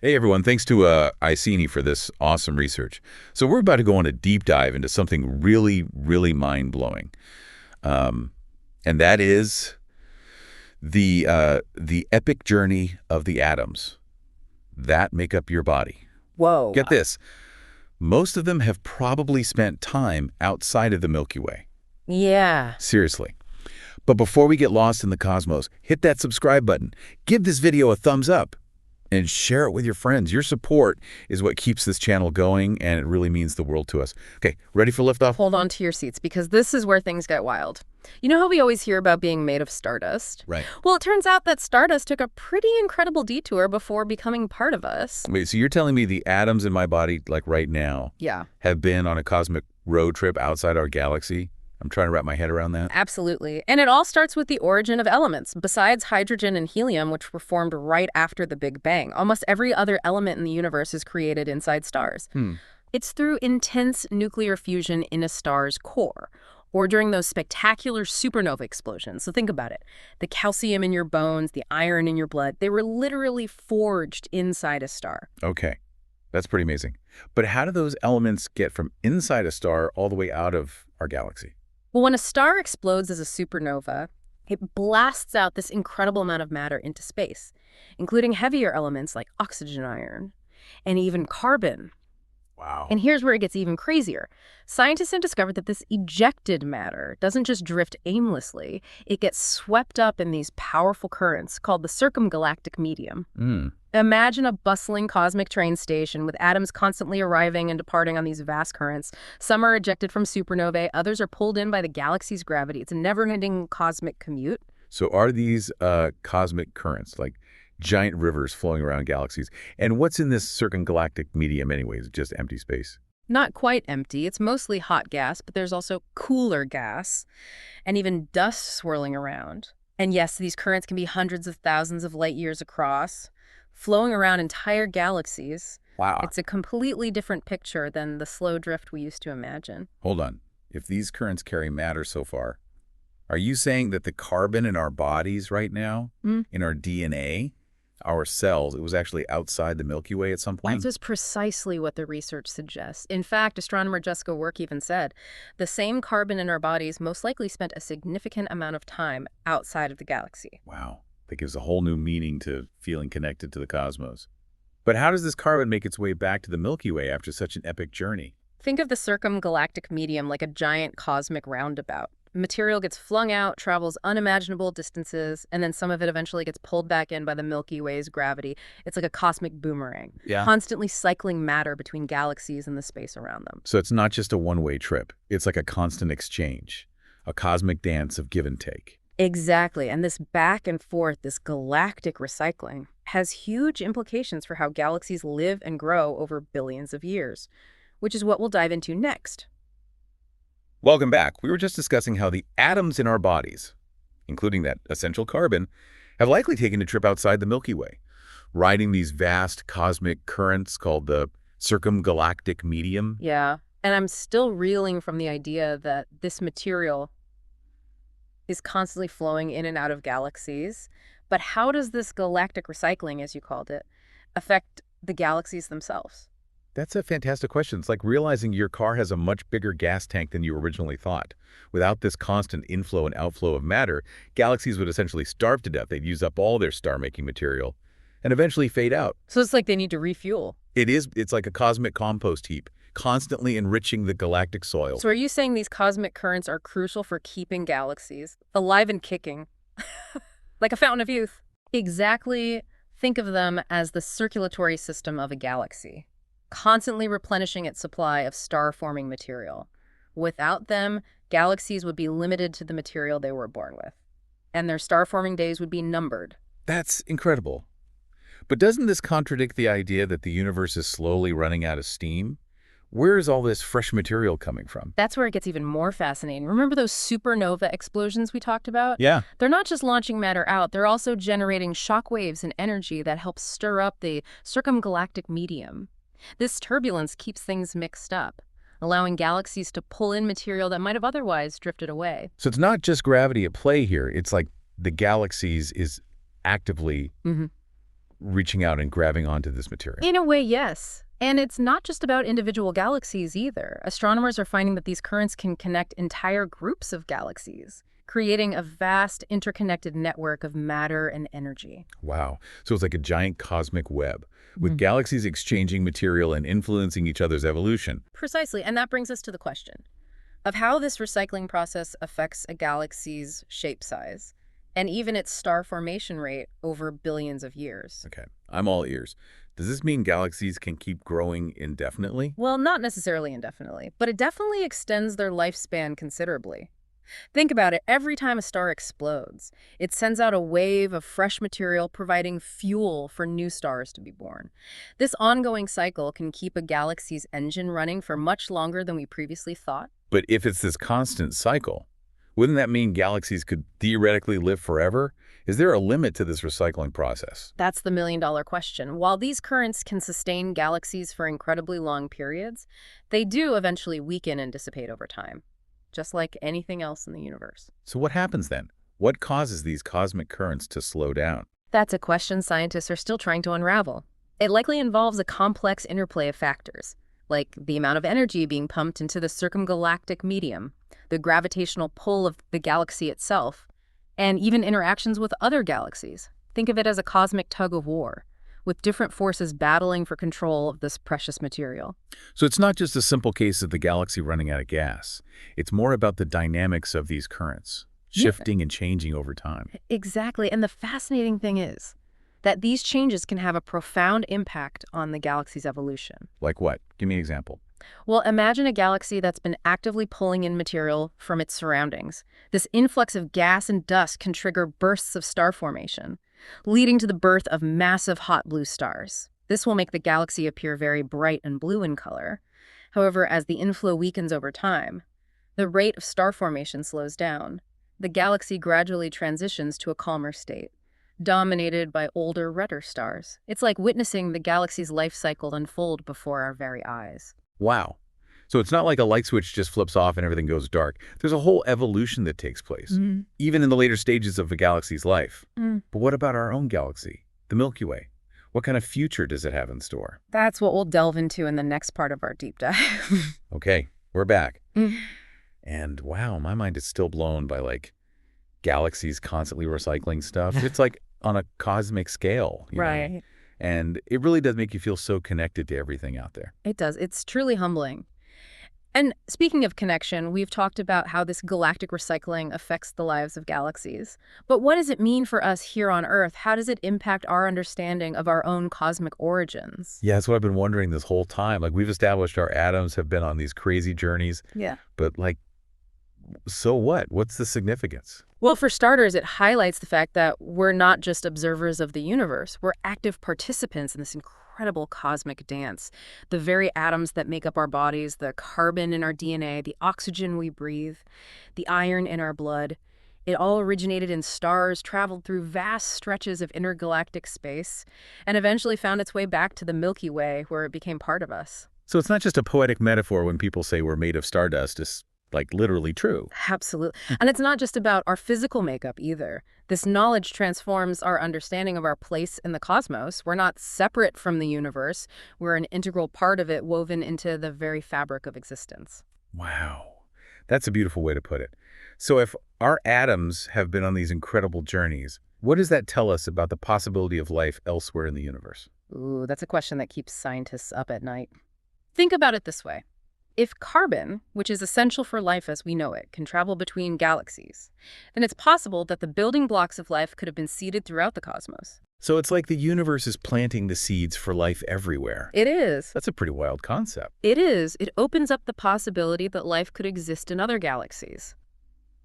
Hey everyone, thanks to Iceni for this awesome research. So we're about to go on a deep dive into something really, really mind-blowing. Um, and that is the epic journey of the atoms that make up your body. Whoa. Get this, most of them have probably spent time outside of the Milky Way. Yeah. Seriously. But before we get lost in the cosmos, hit that subscribe button, give this video a thumbs up, and share it with your friends. Your support is what keeps this channel going, and it really means the world to us. Okay, ready for liftoff? Hold on to your seats because this is where things get wild. You know how we always hear about being made of stardust? Right. Well, it turns out that stardust took a pretty incredible detour before becoming part of us. Wait, so you're telling me the atoms in my body, like right now, Yeah. have been on a cosmic road trip outside our galaxy? I'm trying to wrap my head around that. Absolutely. And it all starts with the origin of elements. Besides hydrogen and helium, which were formed right after the Big Bang, almost every other element in the universe is created inside stars. It's through intense nuclear fusion in a star's core, or during those spectacular supernova explosions. So think about it. The calcium in your bones, the iron in your blood, they were literally forged inside a star. Okay, that's pretty amazing. But how do those elements get from inside a star all the way out of our galaxy? Well, when a star explodes as a supernova, it blasts out this incredible amount of matter into space, including heavier elements like oxygen, iron, and even carbon. Wow. And here's where it gets even crazier. Scientists have discovered that this ejected matter doesn't just drift aimlessly, it gets swept up in these powerful currents called the circumgalactic medium. Imagine a bustling cosmic train station with atoms constantly arriving and departing on these vast currents. Some are ejected from supernovae, others are pulled in by the galaxy's gravity. It's a never-ending cosmic commute. So are these cosmic currents, like giant rivers flowing around galaxies? And what's in this circumgalactic medium anyways? Just empty space? Not quite empty. It's mostly hot gas, but there's also cooler gas and even dust swirling around. And yes, these currents can be hundreds of thousands of light years across, flowing around entire galaxies. Wow. It's a completely different picture than the slow drift we used to imagine. Hold on. If these currents carry matter so far, are you saying that the carbon in our bodies right now, in our DNA, our cells, it was actually outside the Milky Way at some point? That is precisely what the research suggests. In fact, astronomer Jessica Work even said, the same carbon in our bodies most likely spent a significant amount of time outside of the galaxy. Wow. That gives a whole new meaning to feeling connected to the cosmos. But how does this carbon make its way back to the Milky Way after such an epic journey? Think of the circumgalactic medium like a giant cosmic roundabout. Material gets flung out, travels unimaginable distances, and then some of it eventually gets pulled back in by the Milky Way's gravity. It's like a cosmic boomerang, constantly cycling matter between galaxies and the space around them. So it's not just a one-way trip. It's like a constant exchange, a cosmic dance of give and take. Exactly, and this back and forth, this galactic recycling, has huge implications for how galaxies live and grow over billions of years, which is what we'll dive into next. Welcome back. We were just discussing how the atoms in our bodies, including that essential carbon, have likely taken a trip outside the Milky Way, riding these vast cosmic currents called the circumgalactic medium. Yeah, and I'm still reeling from the idea that this material is constantly flowing in and out of galaxies. But how does this galactic recycling, as you called it, affect the galaxies themselves? That's a fantastic question. It's like realizing your car has a much bigger gas tank than you originally thought. Without this constant inflow and outflow of matter, galaxies would essentially starve to death. They'd use up all their star-making material and eventually fade out. So it's like they need to refuel. It's like a cosmic compost heap, constantly enriching the galactic soil. So are you saying these cosmic currents are crucial for keeping galaxies alive and kicking? Like a fountain of youth. Exactly. Think of them as the circulatory system of a galaxy, constantly replenishing its supply of star-forming material. Without them, galaxies would be limited to the material they were born with, and their star-forming days would be numbered. That's incredible. But doesn't this contradict the idea that the universe is slowly running out of steam? Where is all this fresh material coming from? That's where it gets even more fascinating. Remember those supernova explosions we talked about? Yeah. They're not just launching matter out, they're also generating shock waves and energy that help stir up the circumgalactic medium. This turbulence keeps things mixed up, allowing galaxies to pull in material that might have otherwise drifted away. So it's not just gravity at play here. It's like the galaxies is actively reaching out and grabbing onto this material. In a way, yes. And it's not just about individual galaxies either. Astronomers are finding that these currents can connect entire groups of galaxies, creating a vast interconnected network of matter and energy. Wow. So it's like a giant cosmic web, with galaxies exchanging material and influencing each other's evolution. Precisely, and that brings us to the question of how this recycling process affects a galaxy's shape size and even its star formation rate over billions of years. Okay, I'm all ears. Does this mean galaxies can keep growing indefinitely? Well, not necessarily indefinitely, but it definitely extends their lifespan considerably. Think about it. Every time a star explodes, it sends out a wave of fresh material providing fuel for new stars to be born. This ongoing cycle can keep a galaxy's engine running for much longer than we previously thought. But if it's this constant cycle, wouldn't that mean galaxies could theoretically live forever? Is there a limit to this recycling process? That's the million-dollar question. While these currents can sustain galaxies for incredibly long periods, they do eventually weaken and dissipate over time, just like anything else in the universe. So what happens then? What causes these cosmic currents to slow down? That's a question scientists are still trying to unravel. It likely involves a complex interplay of factors, like the amount of energy being pumped into the circumgalactic medium, the gravitational pull of the galaxy itself, and even interactions with other galaxies. Think of it as a cosmic tug-of-war, with different forces battling for control of this precious material. So it's not just a simple case of the galaxy running out of gas. It's more about the dynamics of these currents, shifting and changing over time. Exactly, and the fascinating thing is that these changes can have a profound impact on the galaxy's evolution. Like what? Give me an example. Well, imagine a galaxy that's been actively pulling in material from its surroundings. This influx of gas and dust can trigger bursts of star formation, leading to the birth of massive hot blue stars. This will make the galaxy appear very bright and blue in color. However, as the inflow weakens over time, the rate of star formation slows down. The galaxy gradually transitions to a calmer state, dominated by older, redder stars. It's like witnessing the galaxy's life cycle unfold before our very eyes. Wow. So it's not like a light switch just flips off and everything goes dark. There's a whole evolution that takes place, even in the later stages of a galaxy's life. But what about our own galaxy, the Milky Way? What kind of future does it have in store? That's what we'll delve into in the next part of our deep dive. Okay, we're back. And wow, my mind is still blown by galaxies constantly recycling stuff. It's like on a cosmic scale, you know? And it really does make you feel so connected to everything out there. It does. It's truly humbling. And speaking of connection, we've talked about how this galactic recycling affects the lives of galaxies. But what does it mean for us here on Earth? How does it impact our understanding of our own cosmic origins? Yeah, that's what I've been wondering this whole time. We've established our atoms have been on these crazy journeys. Yeah. But so what? What's the significance? Well, for starters, it highlights the fact that we're not just observers of the universe. We're active participants in this incredible cosmic dance. The very atoms that make up our bodies, the carbon in our DNA, the oxygen we breathe, the iron in our blood, it all originated in stars, traveled through vast stretches of intergalactic space, and eventually found its way back to the Milky Way, where it became part of us. So it's not just a poetic metaphor when people say we're made of stardust. It's literally true. Absolutely. And it's not just about our physical makeup either. This knowledge transforms our understanding of our place in the cosmos. We're not separate from the universe. We're an integral part of it, woven into the very fabric of existence. Wow. That's a beautiful way to put it. So if our atoms have been on these incredible journeys, what does that tell us about the possibility of life elsewhere in the universe? Ooh, that's a question that keeps scientists up at night. Think about it this way. If carbon, which is essential for life as we know it, can travel between galaxies, then it's possible that the building blocks of life could have been seeded throughout the cosmos. So it's like the universe is planting the seeds for life everywhere. It is. That's a pretty wild concept. It is. It opens up the possibility that life could exist in other galaxies,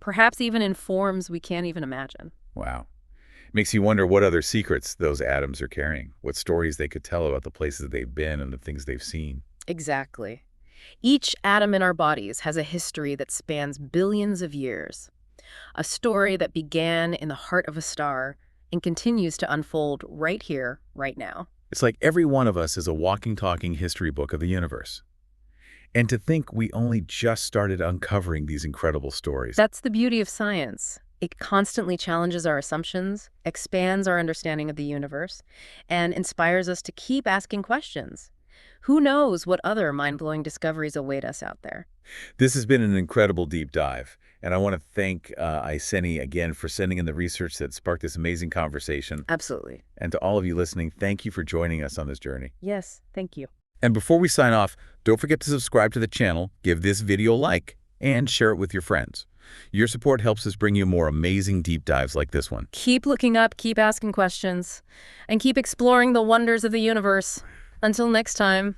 perhaps even in forms we can't even imagine. Wow. It makes you wonder what other secrets those atoms are carrying, what stories they could tell about the places they've been and the things they've seen. Exactly. Each atom in our bodies has a history that spans billions of years, a story that began in the heart of a star and continues to unfold right here, right now. It's like every one of us is a walking, talking history book of the universe. And to think we only just started uncovering these incredible stories. That's the beauty of science. It constantly challenges our assumptions, expands our understanding of the universe, and inspires us to keep asking questions. Who knows what other mind-blowing discoveries await us out there? This has been an incredible deep dive, and I want to thank Iseni again for sending in the research that sparked this amazing conversation. Absolutely. And to all of you listening, thank you for joining us on this journey. Yes, thank you. And before we sign off, don't forget to subscribe to the channel, give this video a like, and share it with your friends. Your support helps us bring you more amazing deep dives like this one. Keep looking up, keep asking questions, and keep exploring the wonders of the universe. Until next time.